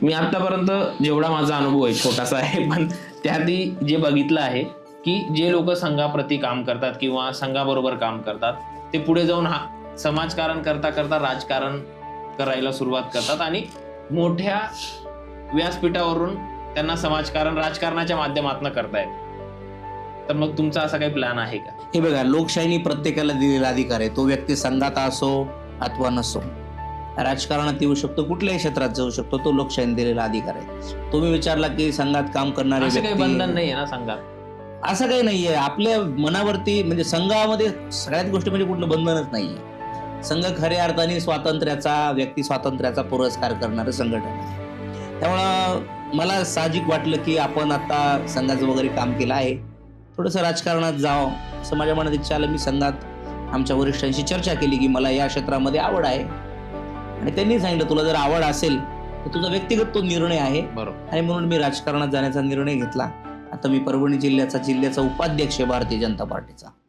मी आतापर्यंत जेवढा माझा अनुभव आहे छोटासा आहे, पण त्याआधी जे बघितलं आहे की जे लोक संघाप्रती काम करतात किंवा संघाबरोबर काम करतात ते पुढे जाऊन समाजकारण करता करता राजकारण करायला सुरुवात करतात आणि मोठ्या व्यासपीठावरून त्यांना समाजकारण राजकारणाच्या माध्यमातून करतायत. तर मग तुमचा असा काही प्लॅन आहे का? हे बघा, लोकशाहीने प्रत्येकाला दिलेला अधिकार आहे. तो व्यक्ती संघात असो अथवा नसो, राजकारणात येऊ शकतो, कुठल्याही क्षेत्रात जाऊ शकतो, तो लोकशाहीने दिलेला अधिकार आहे. तुम्ही विचारला की संघात काम करणारे असं काही व्यक्ती, बंधन नाहीये ना संघात? असं काही नाहीये. आपल्या मनावरती म्हणजे संघामध्ये सगळ्याच गोष्टी म्हणजे कुठलं बंधनच नाहीये. संघ खऱ्या अर्थाने स्वातंत्र्याचा, व्यक्ती स्वातंत्र्याचा पुरस्कार करणारं संघटन आहे. त्यामुळं मला साहजिक वाटलं की आपण आता संघाचं वगैरे काम केलं आहे, थोडंसं राजकारणात जावं असं माझ्या मनात इच्छा आलं. मी संघात आमच्या वरिष्ठांशी चर्चा केली की मला या क्षेत्रामध्ये आवड आहे, आणि त्यांनी सांगितलं तुला जर आवड असेल तर तुझा व्यक्तिगत तो निर्णय आहे. बरोबर. आणि म्हणून मी राजकारणात जाण्याचा निर्णय घेतला. आता मी परभणी जिल्ह्याचा उपाध्यक्ष आहे भारतीय जनता पार्टीचा.